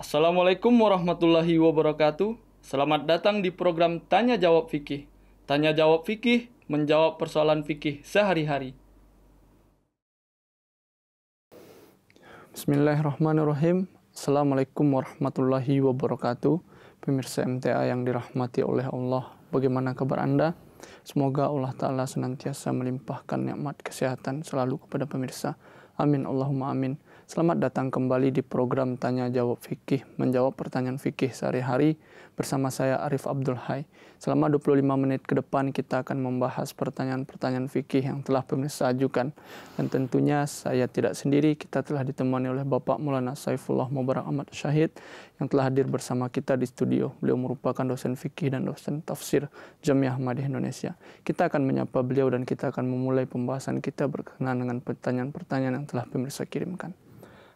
Assalamualaikum warahmatullahi wabarakatuh. Selamat datang di program Tanya Jawab Fikih. Tanya Jawab Fikih, menjawab persoalan fikih sehari-hari. Bismillahirrahmanirrahim. Assalamualaikum warahmatullahi wabarakatuh. Pemirsa MTA yang dirahmati oleh Allah, bagaimana kabar Anda? Semoga Allah Ta'ala senantiasa melimpahkan nikmat kesehatan selalu kepada pemirsa. Amin Allahumma amin. Selamat datang kembali di program Tanya Jawab Fikih, menjawab pertanyaan fikih sehari-hari bersama saya Arif Abdul Hai. Selama 25 menit ke depan kita akan membahas pertanyaan-pertanyaan fikih yang telah pemirsa ajukan. Dan tentunya saya tidak sendiri, kita telah ditemani oleh Bapak Maulana Saifullah Mubarak Ahmad Syahid yang telah hadir bersama kita di studio. Beliau merupakan dosen fikih dan dosen tafsir Jamiah Ahmadiyah Indonesia. Kita akan menyapa beliau dan kita akan memulai pembahasan kita berkenaan dengan pertanyaan-pertanyaan yang telah pemirsa kirimkan.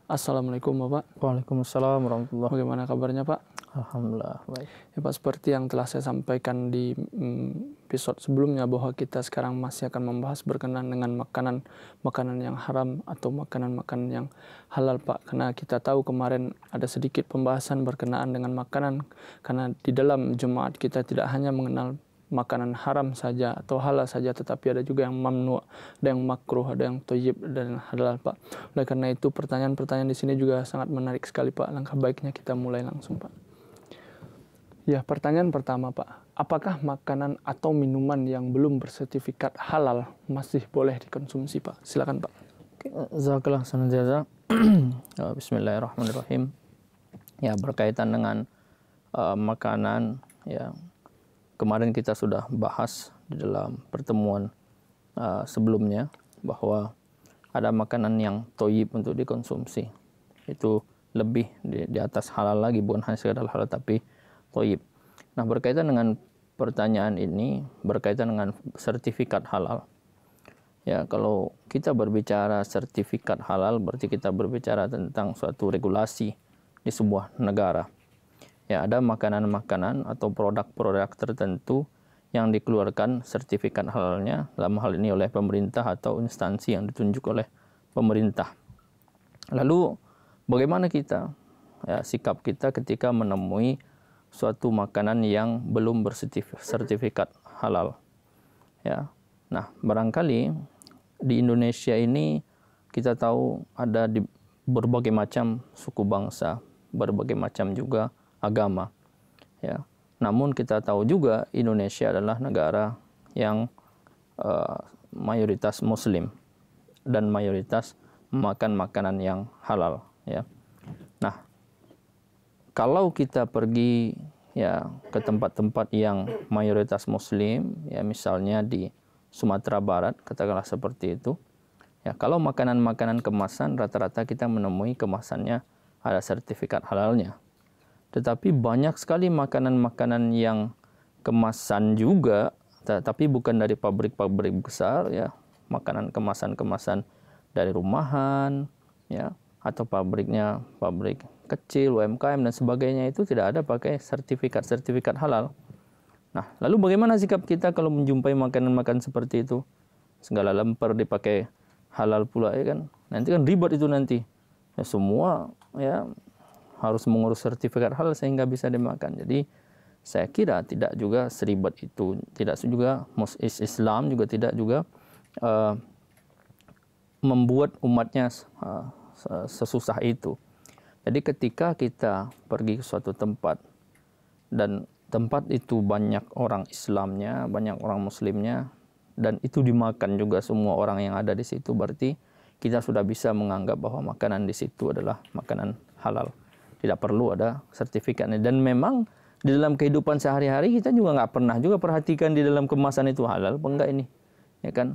Assalamualaikum Bapak. Waalaikumsalam warahmatullahi. Bagaimana kabarnya Pak? Alhamdulillah baik. Ya Pak, seperti yang telah saya sampaikan di episode sebelumnya bahwa kita sekarang masih akan membahas berkenaan dengan makanan yang haram atau makanan-makanan yang halal Pak. Karena kita tahu kemarin ada sedikit pembahasan berkenaan dengan makanan, karena di dalam jemaat kita tidak hanya mengenal makanan haram saja atau halal saja, tetapi ada juga yang mamnu, ada yang makruh, ada yang thayyib dan halal Pak. Oleh karena itu pertanyaan-pertanyaan di sini juga sangat menarik sekali Pak. Langkah baiknya kita mulai langsung Pak. Ya, pertanyaan pertama Pak, apakah makanan atau minuman yang belum bersertifikat halal masih boleh dikonsumsi Pak? Silakan Pak. Jazakallah khairan jazak. Bismillahirrahmanirrahim. Ya, berkaitan dengan makanan, ya kemarin kita sudah bahas di dalam pertemuan sebelumnya bahwa ada makanan yang thayyib untuk dikonsumsi. Itu lebih di atas halal lagi, bukan hanya sekadar halal tapi thayyib. Nah, berkaitan dengan pertanyaan ini, berkaitan dengan sertifikat halal. Ya, kalau kita berbicara sertifikat halal, berarti kita berbicara tentang suatu regulasi di sebuah negara. Ya, ada makanan-makanan atau produk-produk tertentu yang dikeluarkan sertifikat halalnya, dalam hal ini oleh pemerintah atau instansi yang ditunjuk oleh pemerintah. Lalu bagaimana kita, ya, sikap kita ketika menemui suatu makanan yang belum bersertifikat halal? Ya, nah barangkali di Indonesia ini kita tahu ada di berbagai macam suku bangsa, berbagai macam juga agama, ya. Namun kita tahu juga Indonesia adalah negara yang mayoritas Muslim dan mayoritas makan makanan yang halal, ya. Nah, kalau kita pergi, ya, ke tempat-tempat yang mayoritas Muslim, ya misalnya di Sumatera Barat, katakanlah seperti itu, ya, kalau makanan-makanan kemasan rata-rata kita menemui kemasannya ada sertifikat halalnya. Tetapi banyak sekali makanan-makanan yang kemasan juga, tapi bukan dari pabrik-pabrik besar, ya, makanan kemasan-kemasan dari rumahan, ya, atau pabriknya pabrik kecil, UMKM dan sebagainya, itu tidak ada pakai sertifikat halal. Nah, lalu bagaimana sikap kita kalau menjumpai makanan-makanan seperti itu? Segala lemper dipakai halal pula, ya kan? Nanti kan ribet itu nanti. Ya, semua, ya, harus mengurus sertifikat halal sehingga bisa dimakan. Jadi saya kira tidak juga seribet itu, tidak juga Islam juga tidak juga membuat umatnya sesusah itu. Jadi ketika kita pergi ke suatu tempat dan tempat itu banyak orang Islamnya, banyak orang Muslimnya, dan itu dimakan juga semua orang yang ada di situ, berarti kita sudah bisa menganggap bahwa makanan di situ adalah makanan halal. Tidak perlu ada sertifikatnya. Dan memang di dalam kehidupan sehari-hari kita juga nggak pernah juga perhatikan di dalam kemasan itu halal apa enggak ini, ya kan?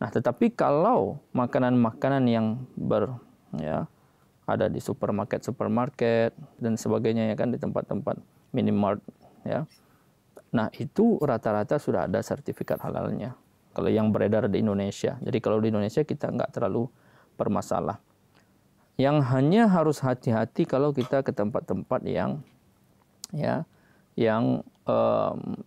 Nah, tetapi kalau makanan-makanan yang ada di supermarket dan sebagainya, ya kan, di tempat-tempat minimart, ya. Nah, itu rata-rata sudah ada sertifikat halalnya kalau yang beredar di Indonesia. Jadi kalau di Indonesia kita nggak terlalu bermasalah. Yang hanya harus hati-hati kalau kita ke tempat-tempat yang, ya, yang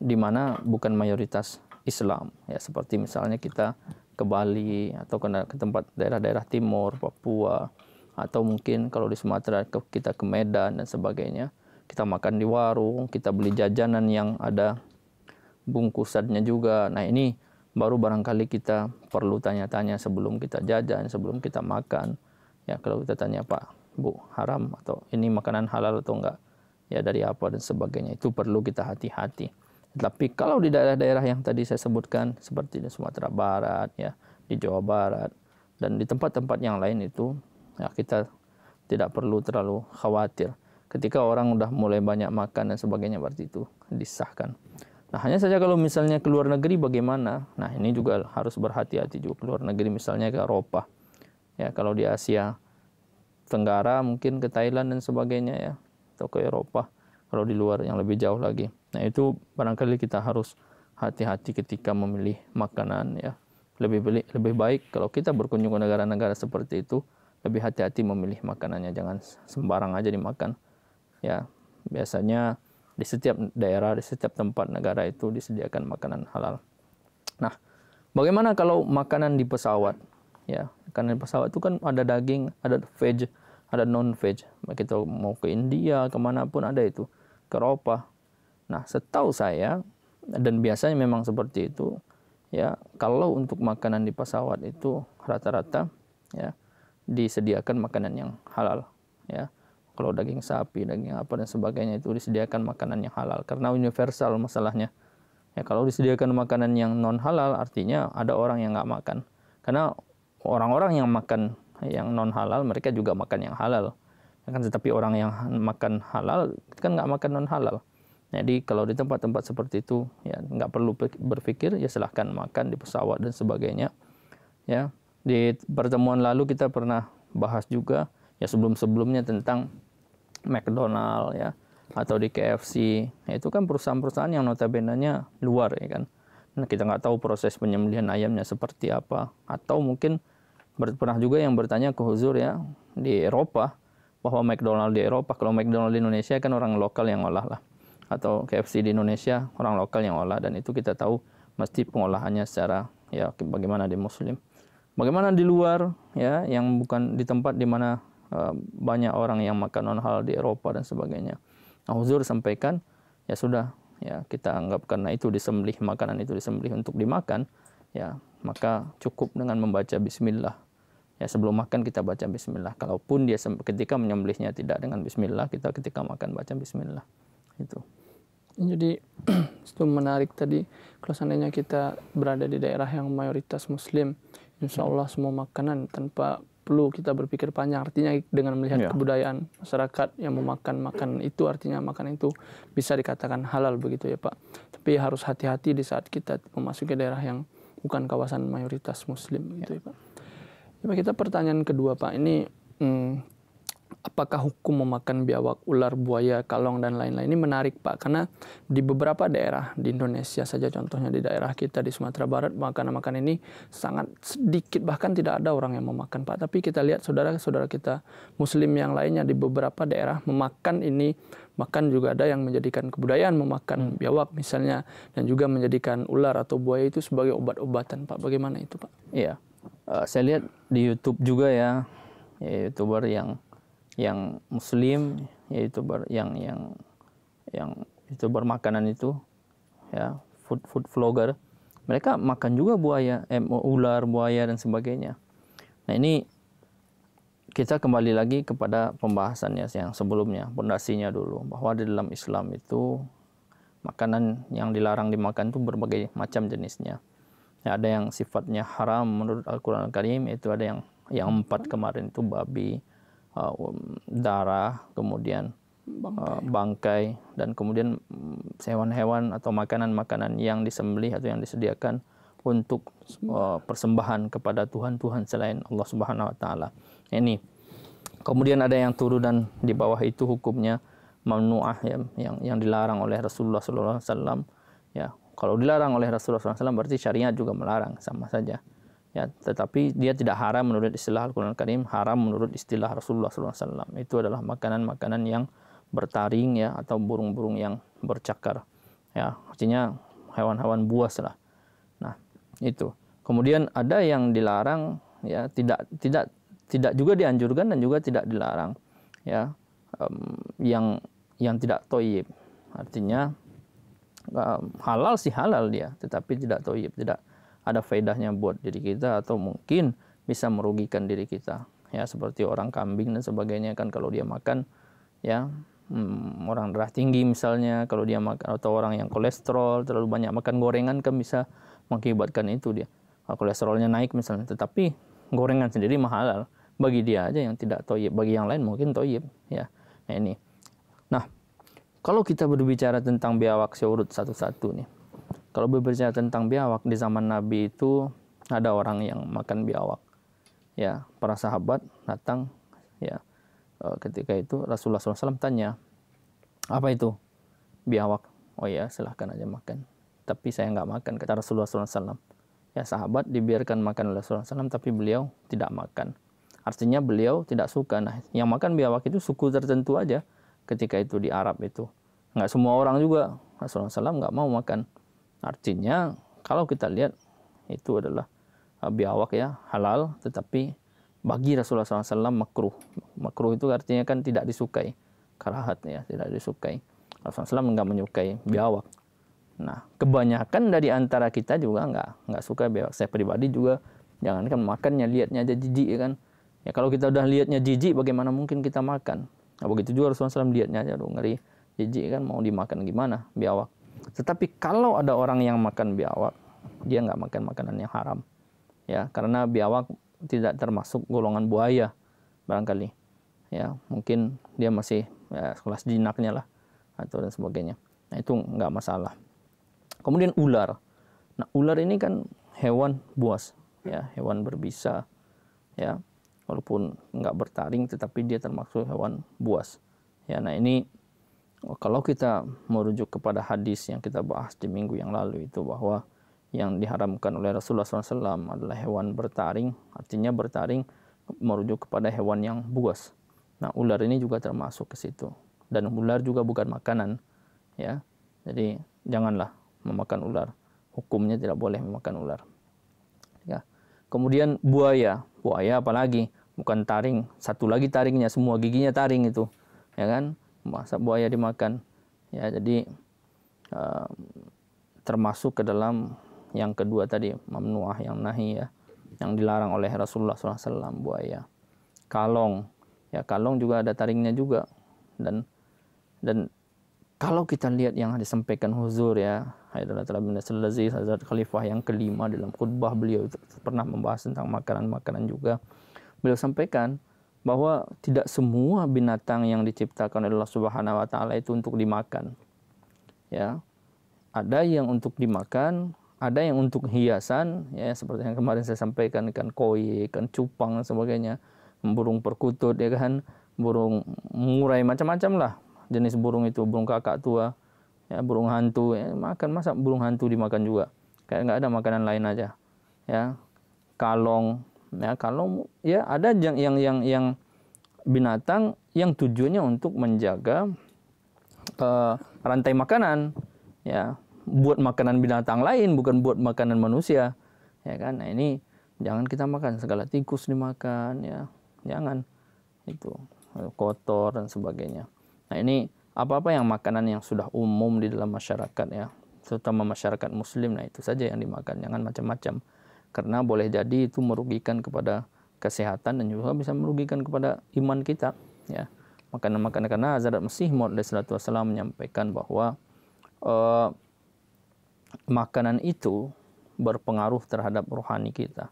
di mana bukan mayoritas Islam, ya, seperti misalnya kita ke Bali atau ke tempat daerah-daerah timur, Papua, atau mungkin kalau di Sumatera kita ke Medan dan sebagainya, kita makan di warung, kita beli jajanan yang ada bungkusannya juga. Nah, ini baru barangkali kita perlu tanya-tanya sebelum kita jajan, sebelum kita makan. Ya, kalau kita tanya, Pak, Bu, haram atau ini makanan halal atau enggak? Ya, dari apa dan sebagainya. Itu perlu kita hati-hati. Tapi kalau di daerah-daerah yang tadi saya sebutkan seperti di Sumatera Barat, ya, di Jawa Barat dan di tempat-tempat yang lain itu, ya, kita tidak perlu terlalu khawatir. Ketika orang udah mulai banyak makan dan sebagainya, berarti itu disahkan. Nah, hanya saja kalau misalnya ke luar negeri bagaimana? Nah, ini juga harus berhati-hati juga ke luar negeri, misalnya ke Eropa. Ya, kalau di Asia Tenggara mungkin ke Thailand dan sebagainya, ya, atau ke Eropa. Kalau di luar yang lebih jauh lagi. Nah, itu barangkali kita harus hati-hati ketika memilih makanan, ya. Lebih baik kalau kita berkunjung ke negara-negara seperti itu, lebih hati-hati memilih makanannya, jangan sembarang aja dimakan. Ya, biasanya di setiap daerah, di setiap tempat negara itu disediakan makanan halal. Nah, bagaimana kalau makanan di pesawat? Ya, makanan di pesawat itu kan ada daging, ada veg, ada non-veg. Kita mau ke India, kemanapun ada itu, ke Eropa. Nah, setahu saya, dan biasanya memang seperti itu, ya, kalau untuk makanan di pesawat itu rata-rata, ya, disediakan makanan yang halal, ya. Kalau daging sapi, daging apa dan sebagainya itu disediakan makanan yang halal karena universal masalahnya. Ya, kalau disediakan makanan yang non halal artinya ada orang yang nggak makan. Karena orang-orang yang makan yang non halal mereka juga makan yang halal. Ya kan, tetapi orang yang makan halal kan nggak makan non halal. Jadi kalau di tempat-tempat seperti itu, ya nggak perlu berpikir, ya silahkan makan di pesawat dan sebagainya. Ya, di pertemuan lalu kita pernah bahas juga, ya sebelum-sebelumnya tentang McDonald, ya, atau di KFC. Ya, itu kan perusahaan-perusahaan yang notabene-nya luar, ya kan. Nah, kita nggak tahu proses penyembelihan ayamnya seperti apa. Atau mungkin pernah juga yang bertanya ke Huzur, ya, di Eropa, bahwa McDonald di Eropa, kalau McDonald di Indonesia kan orang lokal yang olah lah. Atau KFC di Indonesia orang lokal yang olah, dan itu kita tahu mesti pengolahannya secara, ya, bagaimana di Muslim. Bagaimana di luar, ya, yang bukan di tempat di mana banyak orang yang makan non halal di Eropa dan sebagainya. Nah, Huzur sampaikan, ya sudah, ya kita anggap karena itu disembelih, makanan itu disembelih untuk dimakan, ya maka cukup dengan membaca bismillah. Ya, sebelum makan kita baca bismillah. Kalaupun dia ketika menyembelihnya tidak dengan bismillah, kita ketika makan baca bismillah. Itu. Jadi itu menarik tadi, kalau seandainya kita berada di daerah yang mayoritas Muslim, insya Allah semua makanan tanpa perlu kita berpikir panjang. Artinya dengan melihat kebudayaan masyarakat yang memakan makanan itu, artinya makanan itu bisa dikatakan halal begitu ya Pak. Tapi harus hati-hati di saat kita memasuki daerah yang bukan kawasan mayoritas Muslim gitu ya Pak. Ya, Pak, kita pertanyaan kedua Pak, ini apakah hukum memakan biawak, ular, buaya, kalong, dan lain-lain? Ini menarik Pak, karena di beberapa daerah di Indonesia saja, contohnya di daerah kita di Sumatera Barat, makanan-makanan ini sangat sedikit, bahkan tidak ada orang yang memakan Pak. Tapi kita lihat saudara-saudara kita Muslim yang lainnya di beberapa daerah memakan ini, bahkan juga ada yang menjadikan kebudayaan memakan biawak misalnya, dan juga menjadikan ular atau buaya itu sebagai obat-obatan Pak. Bagaimana itu Pak? Iya, saya lihat di YouTube juga, ya, YouTuber yang Muslim, ya YouTuber yang YouTuber makanan itu, ya food vlogger, mereka makan juga buaya, ular, buaya dan sebagainya. Nah, ini kita kembali lagi kepada pembahasannya yang sebelumnya, pondasinya dulu, bahwa di dalam Islam itu makanan yang dilarang dimakan itu berbagai macam jenisnya. Ya, ada yang sifatnya haram menurut Al-Quran Al-Karim, itu ada yang 4 kemarin itu babi, darah, kemudian bangkai, dan kemudian hewan-hewan atau makanan-makanan yang disembelih atau yang disediakan untuk persembahan kepada Tuhan-Tuhan selain Allah Subhanahu wa taala. Ini kemudian ada yang turunan di bawah itu hukumnya mamnu'ah, ya, yang dilarang oleh Rasulullah sallallahu alaihi wasallam. Ya, kalau dilarang oleh Rasulullah sallallahu alaihi wasallam berarti syariat juga melarang, sama saja. Ya, tetapi dia tidak haram menurut istilah Al-Quran Al-Karim, haram menurut istilah Rasulullah SAW. Itu adalah makanan-makanan yang bertaring, ya, atau burung-burung yang bercakar. Ya, artinya hewan-hewan buas lah. Nah, itu. Kemudian ada yang dilarang, ya, tidak tidak juga dianjurkan dan juga tidak dilarang, ya. Yang tidak toyib, artinya halal sih halal dia, tetapi tidak toyib, tidak ada faedahnya buat diri kita atau mungkin bisa merugikan diri kita, ya, seperti orang kambing dan sebagainya kan, kalau dia makan, ya, orang darah tinggi misalnya, kalau dia makan, atau orang yang kolesterol terlalu banyak makan gorengan kan bisa mengakibatkan itu dia kolesterolnya naik misalnya, tetapi gorengan sendiri halal bagi dia aja yang tidak toyib, bagi yang lain mungkin toyib, ya. Nah ini, nah kalau kita berbicara tentang biawak, saya urut satu-satu nih. Kalau berbicara tentang biawak, di zaman Nabi itu ada orang yang makan biawak, ya. Para sahabat datang, ya, ketika itu Rasulullah SAW tanya, apa itu biawak? Oh ya, silahkan aja makan, tapi saya nggak makan, kata Rasulullah SAW. Ya, sahabat dibiarkan makan oleh Rasulullah SAW, tapi beliau tidak makan. Artinya beliau tidak suka. Nah, yang makan biawak itu suku tertentu aja ketika itu di Arab itu. Nggak semua orang juga. Rasulullah SAW nggak mau makan. Artinya kalau kita lihat itu adalah biawak, ya, halal, tetapi bagi Rasulullah SAW makruh. Makruh itu artinya kan tidak disukai. Karahat, ya, tidak disukai. Rasulullah SAW nggak menyukai biawak. Nah, kebanyakan dari antara kita juga nggak suka biawak. Saya pribadi juga, jangankan makannya, lihatnya aja jijik, ya kan. Ya, kalau kita udah lihatnya jijik, bagaimana mungkin kita makan? Nah, begitu juga Rasulullah SAW lihatnya aja, aduh, ngeri, jijik kan, mau dimakan gimana biawak. Tetapi kalau ada orang yang makan biawak, dia nggak makan makanan yang haram, ya, karena biawak tidak termasuk golongan buaya barangkali, ya, mungkin dia masih, ya, kelas jinaknya lah atau dan sebagainya. Nah, itu nggak masalah. Kemudian ular. Nah, ular ini kan hewan buas, ya, hewan berbisa, ya, walaupun nggak bertaring, tetapi dia termasuk hewan buas, ya. Nah ini kalau kita merujuk kepada hadis yang kita bahas di minggu yang lalu itu, bahwa yang diharamkan oleh Rasulullah SAW adalah hewan bertaring, artinya bertaring merujuk kepada hewan yang buas. Nah, ular ini juga termasuk ke situ, dan ular juga bukan makanan, ya. Jadi janganlah memakan ular, hukumnya tidak boleh memakan ular, ya. Kemudian buaya apalagi bukan taring, satu lagi taringnya, semua giginya taring itu, ya kan, masa buaya dimakan, ya. Jadi termasuk ke dalam yang kedua tadi, mamnuah, yang nahi, ya, yang dilarang oleh Rasulullah SAW, buaya. Kalong, ya, kalong juga ada taringnya juga, dan kalau kita lihat yang disampaikan huzur, ya, Haidarul bin Aziz, Hazrat Khalifah yang kelima, dalam khutbah beliau itu pernah membahas tentang makanan-makanan juga. Beliau sampaikan bahwa tidak semua binatang yang diciptakan oleh Allah Subhanahu wa taala itu untuk dimakan, ya. Ada yang untuk dimakan, ada yang untuk hiasan, ya, seperti yang kemarin saya sampaikan, ikan koi, ikan cupang dan sebagainya, burung perkutut, ya kan, burung murai, macam-macam lah jenis burung itu, burung kakak tua, ya, burung hantu, ya, makan. Masa burung hantu dimakan juga? Kayak nggak ada makanan lain aja, ya. Kalong, ya, kalong, ya, ada yang binatang yang tujuannya untuk menjaga rantai makanan, ya, buat makanan binatang lain, bukan buat makanan manusia, ya kan. Nah ini jangan kita makan segala, tikus dimakan, ya, jangan, itu kotor dan sebagainya. Nah ini apa-apa yang makanan yang sudah umum di dalam masyarakat, ya, terutama masyarakat muslim, nah itu saja yang dimakan, jangan macam-macam, karena boleh jadi itu merugikan kepada kesehatan dan juga bisa merugikan kepada iman kita, ya. Makanan-makanan, karena Hazrat Masih Maud SAW menyampaikan bahwa makanan itu berpengaruh terhadap rohani kita,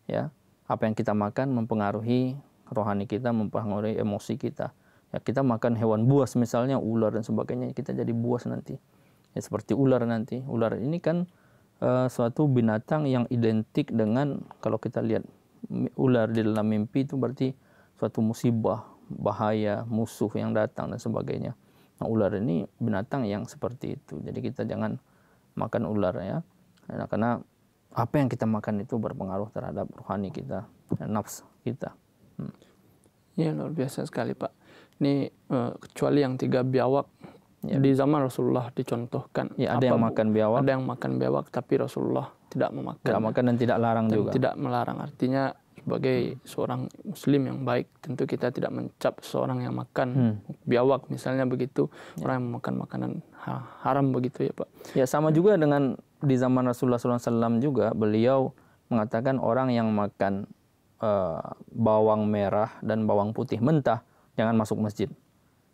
ya. Apa yang kita makan mempengaruhi rohani kita, mempengaruhi emosi kita, ya. Kita makan hewan buas misalnya, ular dan sebagainya, kita jadi buas nanti, ya, seperti ular nanti. Ular ini kan suatu binatang yang identik dengan, kalau kita lihat ular di dalam mimpi itu berarti suatu musibah, bahaya, musuh yang datang dan sebagainya. Nah, ular ini binatang yang seperti itu. Jadi kita jangan makan ular, ya. Nah, karena apa yang kita makan itu berpengaruh terhadap rohani kita, nafs kita. Ya, luar biasa sekali, Pak. Ini kecuali yang 3 biawak, ya, di zaman Rasulullah dicontohkan. Ya, ada yang makan biawak. Ada yang makan biawak, tapi Rasulullah tidak memakan. Tidak makan dan tidak larang dan juga. Tidak melarang. Artinya sebagai seorang muslim yang baik, tentu kita tidak mencap seorang yang makan biawak misalnya begitu, orang yang makan makanan haram begitu ya Pak. Ya sama juga dengan di zaman Rasulullah SAW juga, beliau mengatakan orang yang makan bawang merah dan bawang putih mentah jangan masuk masjid,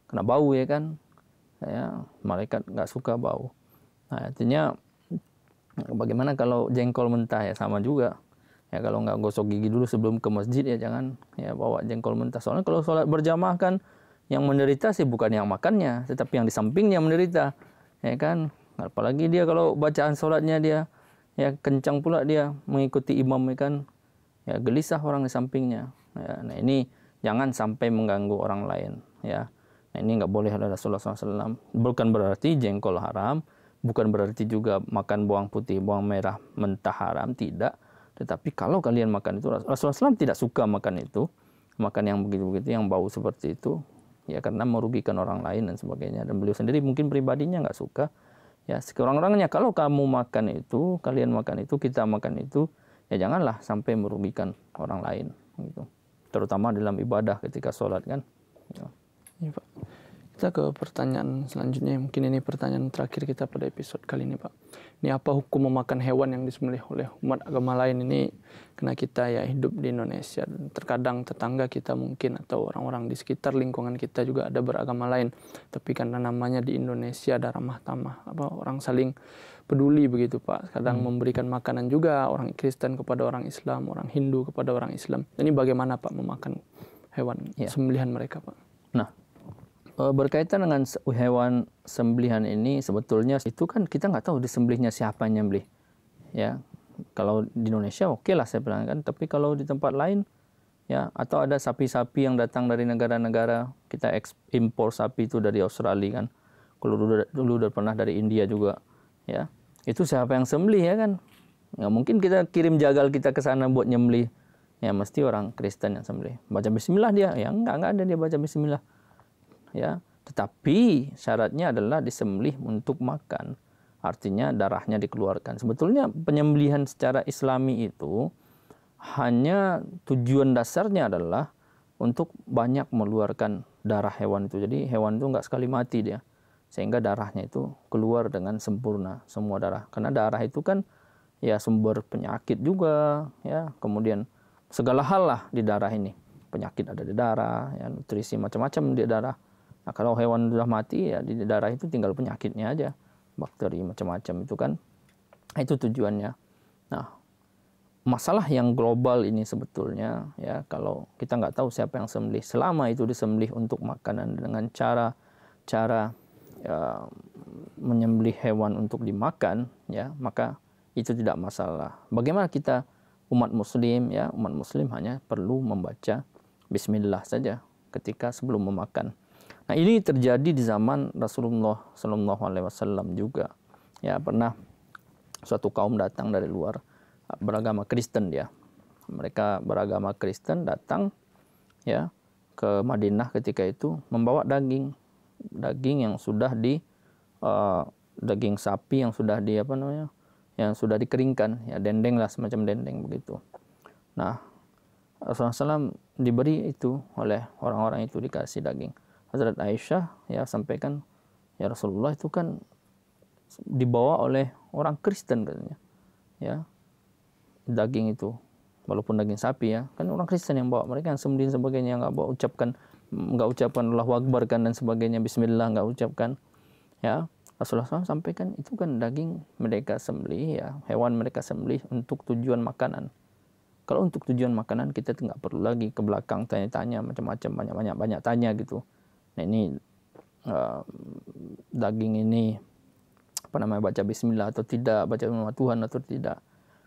kena bau ya kan, ya malaikat nggak suka bau. Nah artinya bagaimana kalau jengkol mentah, ya sama juga. Ya kalau nggak gosok gigi dulu sebelum ke masjid ya jangan ya bawa jengkol mentah. Soalnya kalau sholat berjamaah kan yang menderita sih bukan yang makannya, tetapi yang di sampingnya menderita, ya kan. Apalagi dia kalau bacaan sholatnya dia ya kencang pula dia mengikuti imam, ya kan, ya gelisah orang di sampingnya. Ya, nah ini jangan sampai mengganggu orang lain. Ya, nah ini nggak boleh oleh Rasulullah SAW. Bukan berarti jengkol haram, bukan berarti juga makan bawang putih, bawang merah mentah haram, tidak. Tetapi kalau kalian makan itu, Rasulullah SAW tidak suka makan itu, makan yang begitu-begitu, yang bau seperti itu, ya karena merugikan orang lain dan sebagainya. Dan beliau sendiri mungkin pribadinya nggak suka. Ya sekurang-kurangnya kalau kamu makan itu, kalian makan itu, kita makan itu, ya janganlah sampai merugikan orang lain, gitu. Terutama dalam ibadah ketika sholat kan. Ya. Iya Pak. Kita ke pertanyaan selanjutnya, mungkin ini pertanyaan terakhir kita pada episode kali ini Pak. Ini apa hukum memakan hewan yang disembelih oleh umat agama lain ini, karena kita ya hidup di Indonesia, dan terkadang tetangga kita mungkin atau orang-orang di sekitar lingkungan kita juga ada beragama lain, tapi karena namanya di Indonesia ada ramah tamah, orang saling peduli begitu Pak, kadang memberikan makanan juga orang Kristen kepada orang Islam, orang Hindu kepada orang Islam. Ini bagaimana Pak memakan hewan sembelihan mereka Pak? Nah, berkaitan dengan hewan sembelihan ini, sebetulnya itu kan kita nggak tahu disembelihnya siapa yang nyembelih. Ya, kalau di Indonesia oke lah saya bilang kan, tapi kalau di tempat lain ya, atau ada sapi-sapi yang datang dari negara-negara, kita impor sapi itu dari Australia kan, kalau dulu udah pernah dari India juga, ya itu siapa yang sembelih ya kan? Nggak mungkin kita kirim jagal kita ke sana buat nyembelih, ya mesti orang Kristen yang sembelih. Baca Bismillah dia, ya nggak ada dia baca Bismillah. Ya, tetapi syaratnya adalah disembelih untuk makan, artinya darahnya dikeluarkan. Sebetulnya penyembelihan secara Islami itu hanya tujuan dasarnya adalah untuk banyak mengeluarkan darah hewan itu. Jadi hewan itu nggak sekali mati dia, sehingga darahnya itu keluar dengan sempurna semua darah. Karena darah itu kan ya sumber penyakit juga, ya kemudian segala hal lah di darah ini. Penyakit ada di darah, ya nutrisi macam-macam di darah. Nah, kalau hewan sudah mati ya di darah itu tinggal penyakitnya aja, bakteri macam-macam itu kan. Itu tujuannya. Nah, masalah yang global ini sebetulnya ya kalau kita nggak tahu siapa yang sembelih, selama itu disembelih untuk makanan dengan cara menyembelih hewan untuk dimakan, ya maka itu tidak masalah. Bagaimana kita umat muslim ya, umat muslim hanya perlu membaca Bismillah saja ketika sebelum memakan. Nah ini terjadi di zaman Rasulullah SAW juga. Ya pernah suatu kaum datang dari luar beragama Kristen dia. Mereka beragama Kristen datang ya ke Madinah ketika itu membawa daging yang sudah daging sapi yang sudah yang sudah dikeringkan ya, dendeng lah, semacam dendeng begitu. Nah Rasulullah SAW diberi itu oleh orang-orang itu, dikasih daging. Hazrat Aisyah ya sampaikan, ya Rasulullah itu kan dibawa oleh orang Kristen katanya, ya daging itu, walaupun daging sapi ya, kan orang Kristen yang bawa, mereka yang sembelih sebagainya, nggak ucapkan Allahu Akbar kan dan sebagainya, Bismillah nggak ucapkan, ya Rasulullah SAW sampaikan itu kan daging mereka sembelih ya, hewan mereka sembelih untuk tujuan makanan. Kalau untuk tujuan makanan kita nggak perlu lagi ke belakang tanya-tanya macam-macam, banyak tanya gitu. Nah ini daging ini baca Bismillah atau tidak, baca nama Tuhan atau tidak.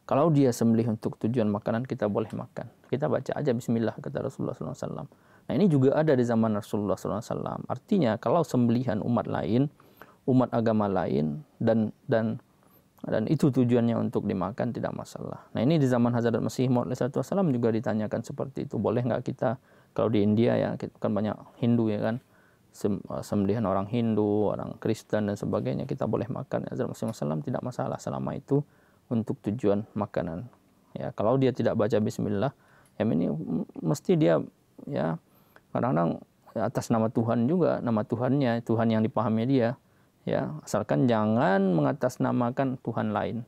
Kalau dia sembelih untuk tujuan makanan kita boleh makan. Kita baca aja Bismillah kata Rasulullah SAW. Nah ini juga ada di zaman Rasulullah SAW. Artinya kalau sembelihan umat lain, umat agama lain dan itu tujuannya untuk dimakan tidak masalah. Nah ini di zaman Hazrat Masih Maud SAW juga ditanyakan seperti itu. Boleh nggak kita, kalau di India ya kan banyak Hindu ya kan, sembelihan orang Hindu, orang Kristen dan sebagainya kita boleh makan. Hazrat Masih Maud SAW tidak masalah selama itu untuk tujuan makanan. Ya kalau dia tidak baca Bismillah, ya ini mesti dia ya kadang-kadang atas nama Tuhan juga, nama Tuhannya, Tuhan yang dipahami dia, ya asalkan jangan mengatasnamakan Tuhan lain.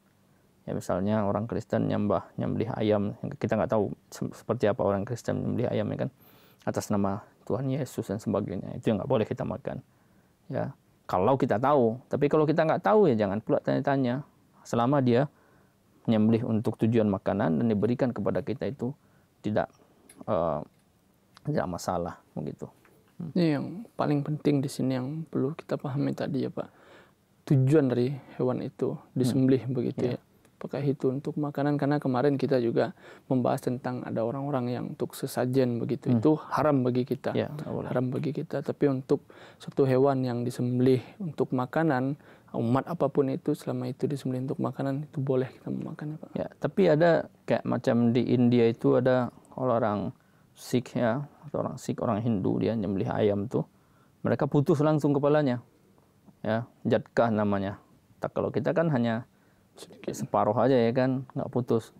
Ya misalnya orang Kristen nyembelih ayam, kita nggak tahu seperti apa orang Kristen nyembelih ayam ya kan, atas nama Tuhan Yesus dan sebagainya, itu yang nggak boleh kita makan. Ya kalau kita tahu, tapi kalau kita nggak tahu ya jangan pula tanya-tanya. Selama dia menyembelih untuk tujuan makanan dan diberikan kepada kita itu tidak masalah begitu. Ini yang paling penting di sini yang perlu kita pahami tadi ya Pak. Tujuan dari hewan itu disembelih begitu ya. Apakah itu untuk makanan? Karena kemarin kita juga membahas tentang ada orang-orang yang untuk sesajen begitu. Itu haram bagi kita. Haram bagi kita. Tapi untuk suatu hewan yang disembelih untuk makanan, umat apapun itu selama itu disembelih untuk makanan itu boleh kita memakannya Pak. Ya, tapi ada kayak macam di India itu ada orang Sikh ya, orang Sikh, orang Hindu dia nyembelih ayam tuh. Mereka putus langsung kepalanya. Ya, jadkah namanya. Tak, kalau kita kan hanya sedikit separuh aja ya kan, nggak putus.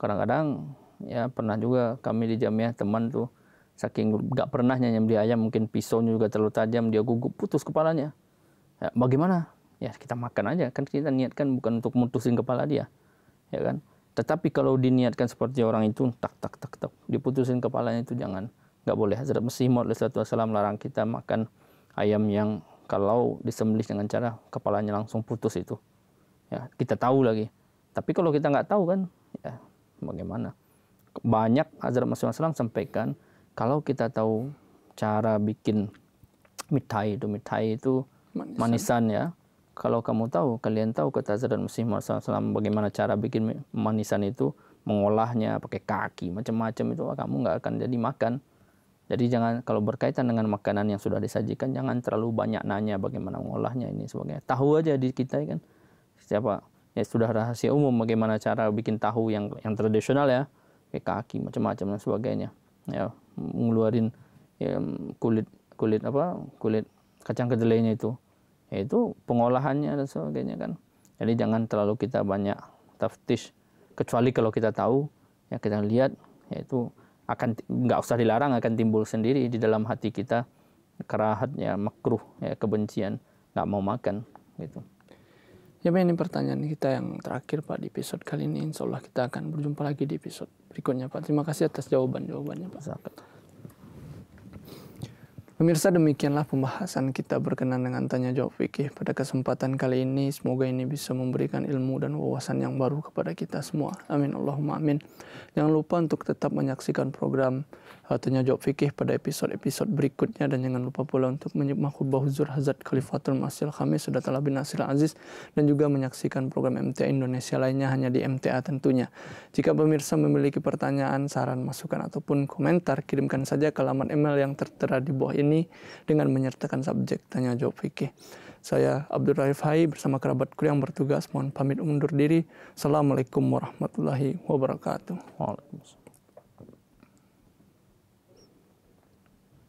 Kadang-kadang ya pernah juga kami di Jamiah teman tuh saking nggak pernahnya nyembelih ayam, mungkin pisaunya juga terlalu tajam, dia gugup putus kepalanya. Ya, bagaimana? Ya kita makan aja, kan kita niatkan bukan untuk mutusin kepala dia, ya kan. Tetapi kalau diniatkan seperti orang itu tak diputusin kepalanya itu jangan, nggak boleh. Hazrat Masih Maud SAW larang kita makan ayam yang kalau disembelih dengan cara kepalanya langsung putus itu. Ya, kita tahu lagi. Tapi kalau kita nggak tahu kan, ya bagaimana? Banyak Hazrat Masih Maud SAW sampaikan, kalau kita tahu cara bikin mithai itu manisan ya. Kalau kalian tahu kata Hazrat Masih Maud SAW bagaimana cara bikin manisan itu, mengolahnya pakai kaki, macam-macam itu, kamu nggak akan jadi makan. Jadi jangan, kalau berkaitan dengan makanan yang sudah disajikan, jangan terlalu banyak nanya bagaimana mengolahnya ini sebagainya. Tahu aja di kita kan. Siapa ya sudah rahasia umum bagaimana cara bikin tahu yang tradisional ya, kayak kaki macam-macam dan sebagainya ya, ngeluarin ya, kulit kacang kedelainya itu, yaitu pengolahannya dan sebagainya kan. Jadi jangan terlalu kita banyak taftish, kecuali kalau kita tahu ya, kita lihat yaitu akan nggak usah dilarang, akan timbul sendiri di dalam hati kita kerahat ya, makruh ya, kebencian, nggak mau makan gitu. Ya, ini pertanyaan kita yang terakhir Pak di episode kali ini. Insya Allah kita akan berjumpa lagi di episode berikutnya Pak. Terima kasih atas jawabannya Pak. Pemirsa, demikianlah pembahasan kita berkenan dengan tanya jawab fikih pada kesempatan kali ini. Semoga ini bisa memberikan ilmu dan wawasan yang baru kepada kita semua. Amin Allahumma amin. Jangan lupa untuk tetap menyaksikan program tanya jawab fikih pada episode-episode berikutnya, dan jangan lupa pula untuk menyimak khutbah huzur Hazrat Khalifatul Masih Al-Khamis Sadatullah bin Nasir Al-Aziz, dan juga menyaksikan program MTA Indonesia lainnya hanya di MTA tentunya. Jika pemirsa memiliki pertanyaan, saran, masukan ataupun komentar, kirimkan saja ke alamat email yang tertera di bawah ini dengan menyertakan subjek tanya jawab fikih. Saya Abdul Raif Hai bersama kerabatku yang bertugas mohon pamit undur diri. Assalamualaikum warahmatullahi wabarakatuh. Waalaikumsalam.